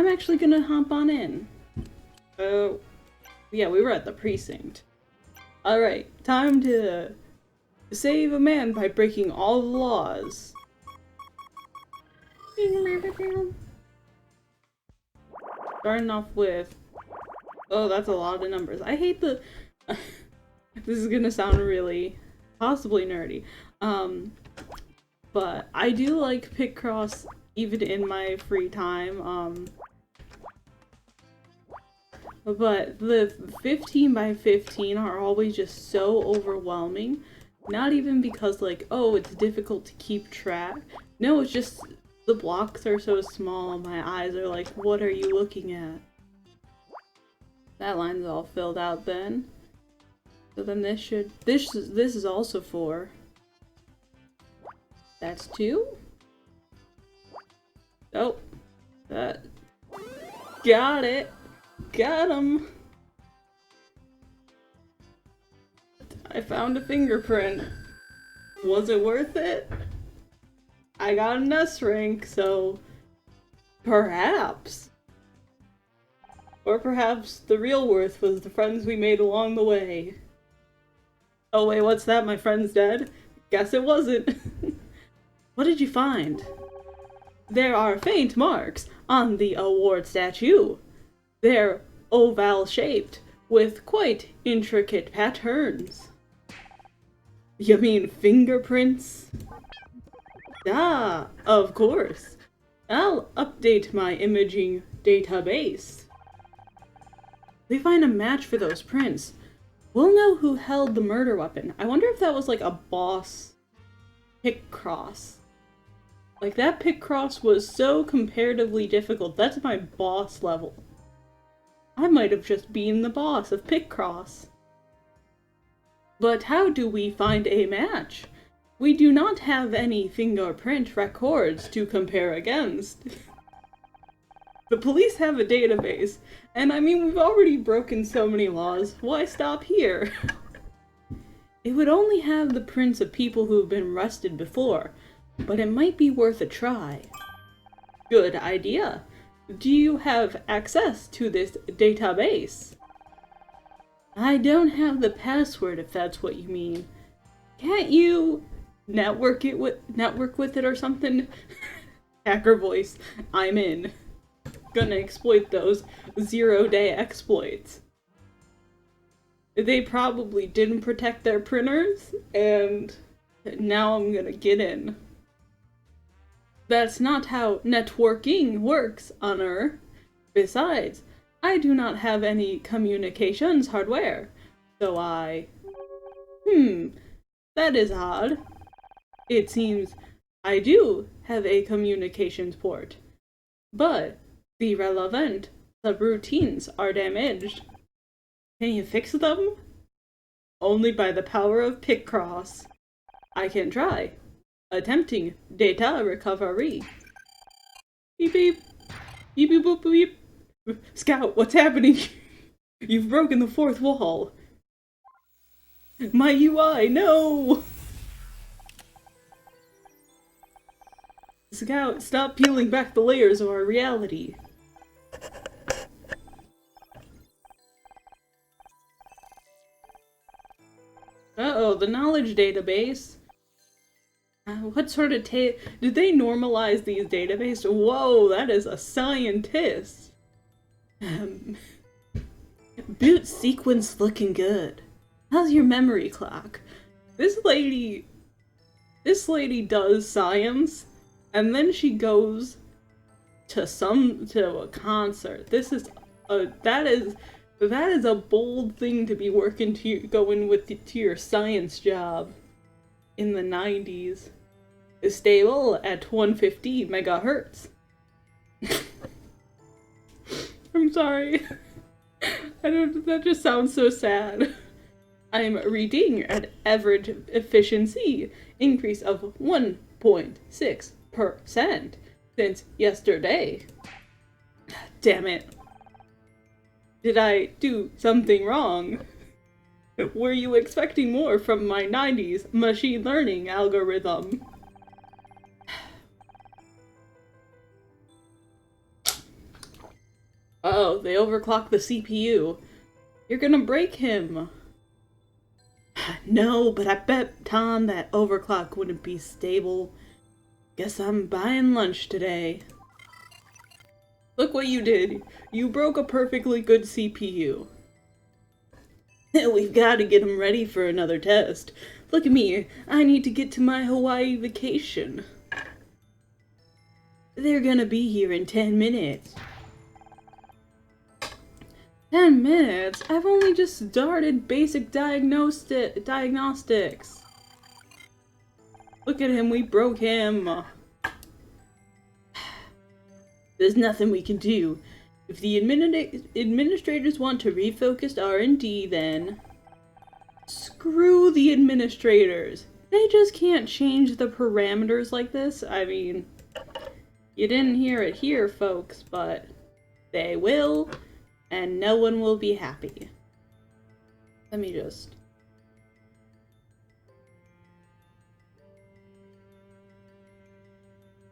I'm actually gonna hop on in. Oh, yeah, we were at the precinct. Alright, time to save a man by breaking all the laws. Starting off with... Oh, that's a lot of numbers. I hate the... This is gonna sound really, possibly nerdy. But I do like Picross even in my free time. But the 15 by 15 are always just so overwhelming. Not even because like, oh, it's difficult to keep track. No, it's just the blocks are so small, my eyes are like, what are you looking at? That line's all filled out then. So then this is also 4. That's 2? Oh. That. Got it! Got him! I found a fingerprint. Was it worth it? I got an S rank, so perhaps. Or perhaps the real worth was the friends we made along the way. Oh wait, what's that? My friend's dead? Guess it wasn't. What did you find? There are faint marks on the award statue. They're oval-shaped, with quite intricate patterns. You mean fingerprints? Ah, of course. I'll update my imaging database. We find a match for those prints. We'll know who held the murder weapon. I wonder if that was like a boss Picross. Like that Picross was so comparatively difficult. That's my boss level. I might have just been the boss of Picross. But how do we find a match? We do not have any fingerprint records to compare against. The police have a database, and I mean, we've already broken so many laws, why stop here? It would only have the prints of people who have been arrested before, but it might be worth a try. Good idea. Do you have access to this database? I don't have the password, if that's what you mean. Can't you network with it or something? Hacker voice. I'm in. Gonna exploit those 0-day exploits. They probably didn't protect their printers, and now I'm gonna get in. That's not how networking works, Honor. Besides, I do not have any communications hardware, so that is odd. It seems I do have a communications port, but the relevant subroutines are damaged. Can you fix them? Only by the power of Picross. I can try. Attempting data recovery. Beep beep. Beep beep boop beep. Scout, what's happening? You've broken the fourth wall. My UI, no! Scout, stop peeling back the layers of our reality. Uh-oh, the knowledge database. What sort of did they normalize these databases? Whoa, that is a scientist. Boot sequence looking good. How's your memory clock? This lady does science, and then she goes to a concert. That is a bold thing to be going to your science job in the 90s. Is stable at 150 megahertz. I'm sorry. That just sounds so sad. I'm reading at average efficiency increase of 1.6% since yesterday. Damn it. Did I do something wrong? Were you expecting more from my 90s machine learning algorithm? Uh-oh, they overclocked the CPU. You're gonna break him. No, but I bet Tom that overclock wouldn't be stable. Guess I'm buying lunch today. Look what you did. You broke a perfectly good CPU. We've got to get him ready for another test. Look at me. I need to get to my Hawaii vacation. They're gonna be here in 10 minutes. 10 minutes? I've only just started basic diagnostics. Look at him, we broke him. There's nothing we can do. If the administrators want to refocus R&D, then screw the administrators. They just can't change the parameters like this. I mean, you didn't hear it here, folks, but they will, and no one will be happy. Let me just...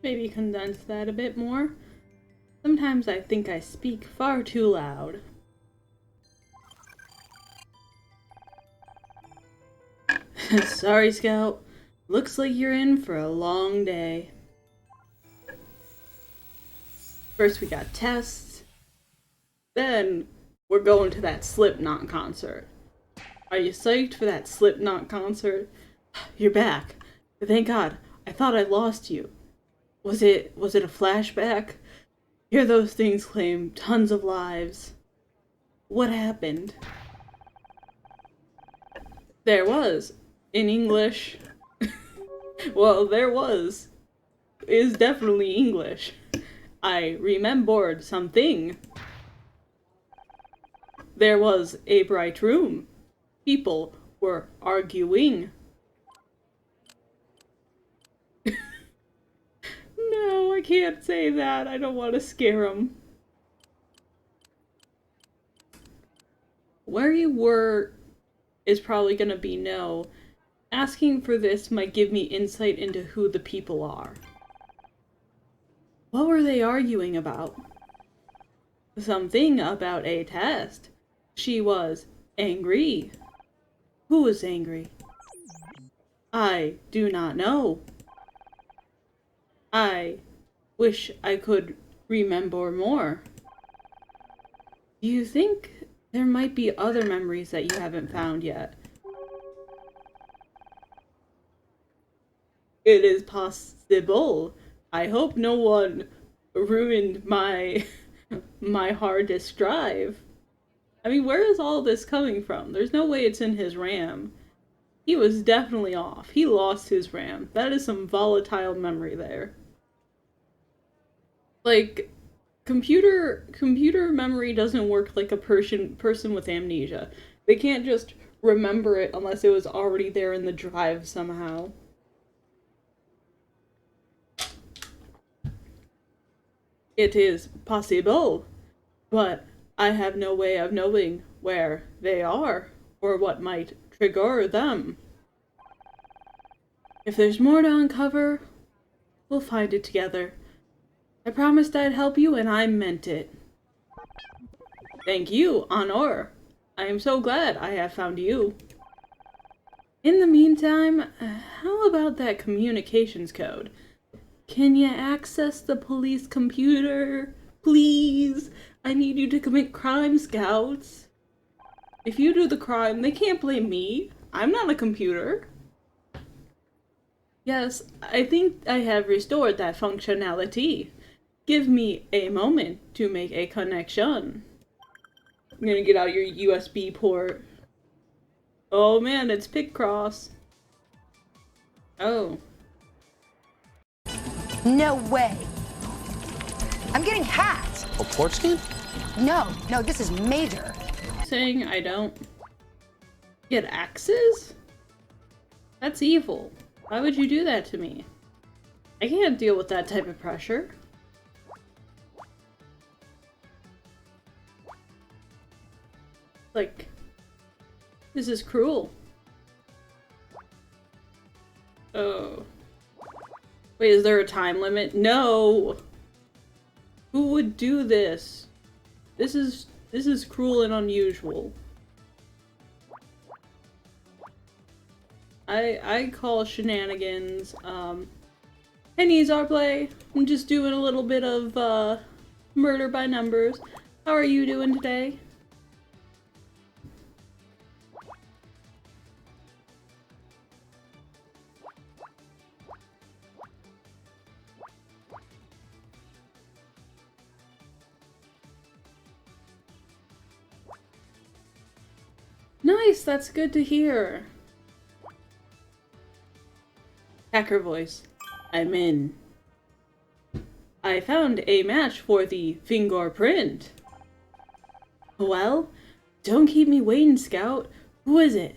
maybe condense that a bit more. Sometimes I think I speak far too loud. Sorry, Scout. Looks like you're in for a long day. First we got tests. Then we're going to that Slipknot concert. Are you psyched for that Slipknot concert? You're back. Thank God. I thought I lost you. Was it a flashback? Hear those things claim tons of lives. What happened? There was. In English. Well, there was. Is definitely English. I remembered something. There was a bright room. People were arguing. No, I can't say that. I don't want to scare them. Where you were is probably going to be no. Asking for this might give me insight into who the people are. What were they arguing about? Something about a test. She was angry. Who was angry? I do not know. I wish I could remember more. Do you think there might be other memories that you haven't found yet? It is possible. I hope no one ruined my hard disk drive. I mean, where is all this coming from? There's no way it's in his RAM. He was definitely off. He lost his RAM. That is some volatile memory there. Like, computer memory doesn't work like a person with amnesia. They can't just remember it unless it was already there in the drive somehow. It is possible, but I have no way of knowing where they are or what might trigger them. If there's more to uncover, we'll find it together. I promised I'd help you, and I meant it. Thank you, Honor. I am so glad I have found you. In the meantime, how about that communications code? Can you access the police computer? Please? I need you to commit crime, Scouts. If you do the crime, they can't blame me. I'm not a computer. Yes, I think I have restored that functionality. Give me a moment to make a connection. I'm gonna get out your USB port. Oh man, it's Picross. Oh. No way. I'm getting hacked. A port scan? No, this is major. Saying I don't get axes? That's evil. Why would you do that to me? I can't deal with that type of pressure. Like, this is cruel. Oh. Wait, is there a time limit? No! Who would do this? This is cruel and unusual. I call shenanigans. Penny's our play. I'm just doing a little bit of murder by numbers. How are you doing today? Nice, that's good to hear. Hacker voice. I'm in. I found a match for the fingerprint. Well, don't keep me waiting, Scout. Who is it?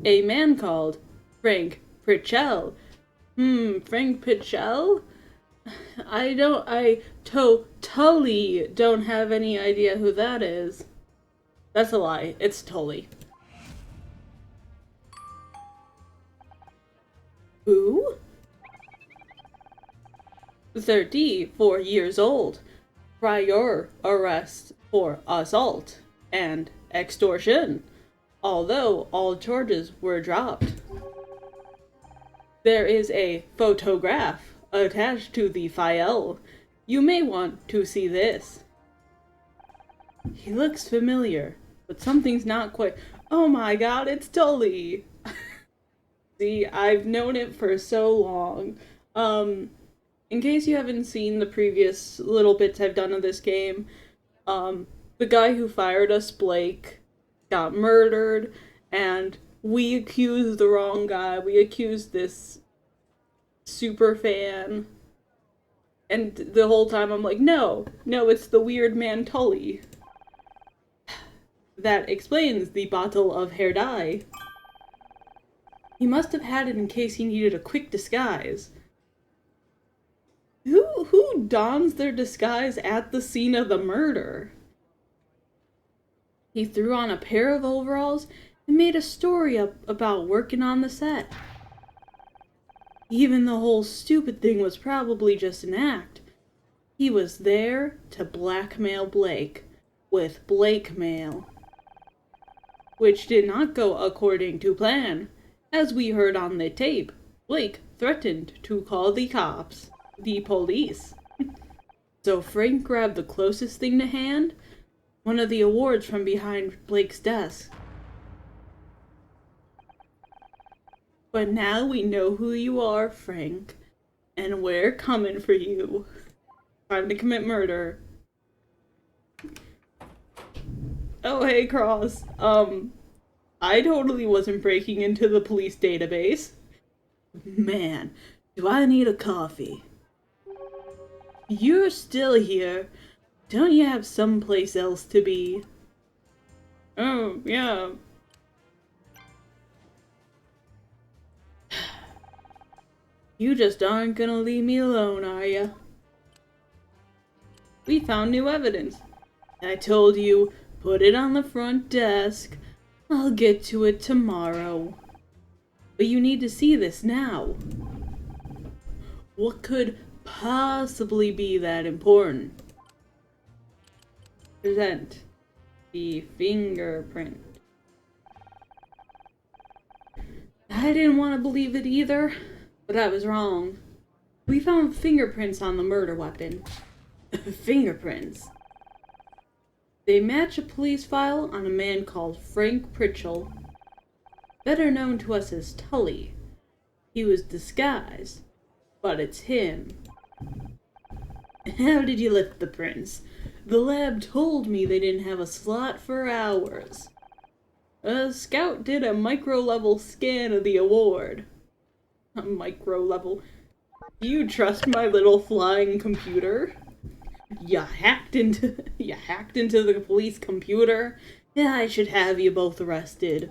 A man called Frank Pritchell. Frank Pritchell? I totally don't have any idea who that is. That's a lie. It's Tully. Who? 34 years old. Prior arrest for assault and extortion, although all charges were dropped. There is a photograph attached to the file. You may want to see this. He looks familiar, but something's not quite— Oh my god, it's Tully! See, I've known it for so long. In case you haven't seen the previous little bits I've done of this game, the guy who fired us, Blake, got murdered, and we accused the wrong guy. We accused this super fan. And the whole time I'm like, no, it's the weird man Tully. That explains the bottle of hair dye. He must have had it in case he needed a quick disguise. Who dons their disguise at the scene of the murder? He threw on a pair of overalls and made a story up about working on the set. Even the whole stupid thing was probably just an act. He was there to blackmail Blake with Blakemail, which did not go according to plan. As we heard on the tape, Blake threatened to call the cops, the police. So Frank grabbed the closest thing to hand, one of the awards from behind Blake's desk. But now we know who you are, Frank, and we're coming for you. Time to commit murder. Oh, hey, Cross. I totally wasn't breaking into the police database. Man, do I need a coffee? You're still here. Don't you have someplace else to be? Oh, yeah. You just aren't gonna leave me alone, are ya? We found new evidence. I told you, put it on the front desk. I'll get to it tomorrow. But you need to see this now. What could possibly be that important? Present the fingerprint. I didn't want to believe it either, but I was wrong. We found fingerprints on the murder weapon. Fingerprints. They match a police file on a man called Frank Pritchell, better known to us as Tully. He was disguised, but it's him. How did you lift the prints? The lab told me they didn't have a slot for hours. A scout did a micro-level scan of the award. A micro-level? Do you trust my little flying computer? You hacked into the police computer? Yeah, I should have you both arrested.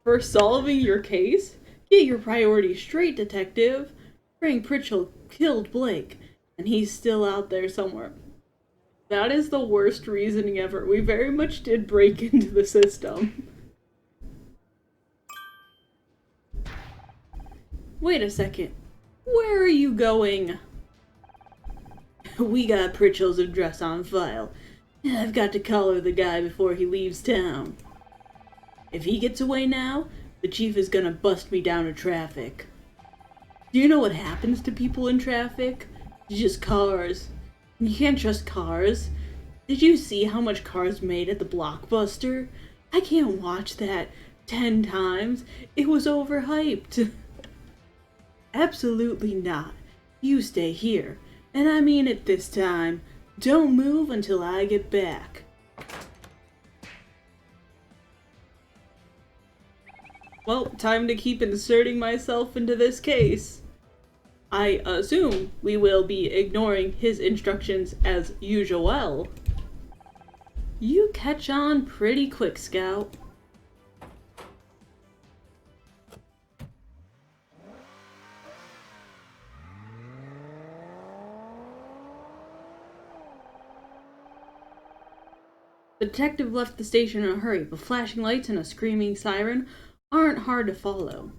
For solving your case? Get your priorities straight, detective. Frank Pritchell killed Blake, and he's still out there somewhere. That is the worst reasoning ever. We very much did break into the system. Wait a second. Where are you going? We got Pritchell's address on file. I've got to collar the guy before he leaves town. If he gets away now, the chief is gonna bust me down to traffic. Do you know what happens to people in traffic? Just cars. You can't trust cars. Did you see how much cars made at the Blockbuster? I can't watch that 10 times. It was overhyped. Absolutely not. You stay here. And I mean it this time. Don't move until I get back. Well, time to keep inserting myself into this case. I assume we will be ignoring his instructions as usual. You catch on pretty quick, Scout. The detective left the station in a hurry, but flashing lights and a screaming siren aren't hard to follow.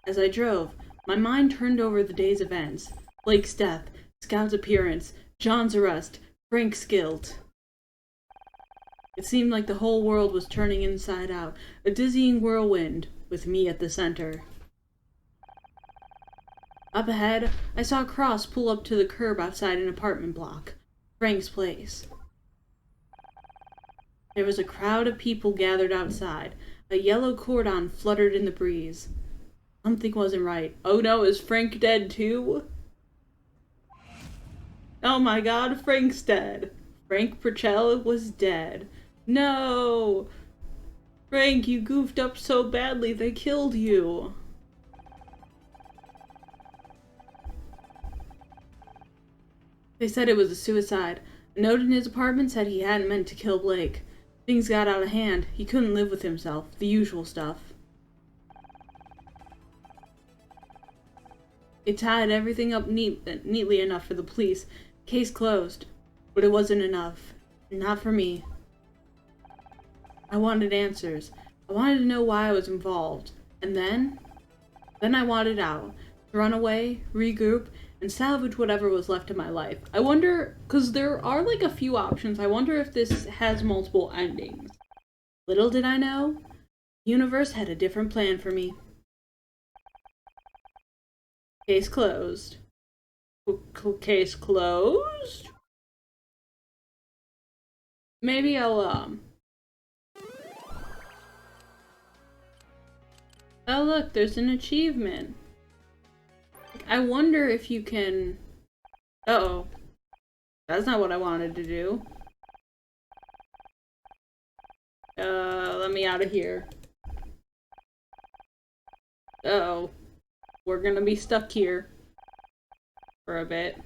As I drove, my mind turned over the day's events. Blake's death, Scout's appearance, John's arrest, Frank's guilt. It seemed like the whole world was turning inside out, a dizzying whirlwind, with me at the center. Up ahead, I saw a cross pull up to the curb outside an apartment block. Frank's place. There was a crowd of people gathered outside. A yellow cordon fluttered in the breeze. Something wasn't right. Oh no, is Frank dead too? Oh my god, Frank's dead. Frank Purcell was dead. No! Frank, you goofed up so badly they killed you. They said it was a suicide. A note in his apartment said he hadn't meant to kill Blake. Things got out of hand. He couldn't live with himself. The usual stuff. They tied everything up neatly enough for the police. Case closed. But it wasn't enough. Not for me. I wanted answers. I wanted to know why I was involved. And then I wanted out. To run away, regroup, and salvage whatever was left of my life. I wonder, because there are like a few options, I wonder if this has multiple endings. Little did I know, the universe had a different plan for me. Case closed. Case closed? Maybe I'll, Oh look, there's an achievement. I wonder if you can... Uh-oh. That's not what I wanted to do. Let me out of here. Uh-oh. We're gonna be stuck here for a bit.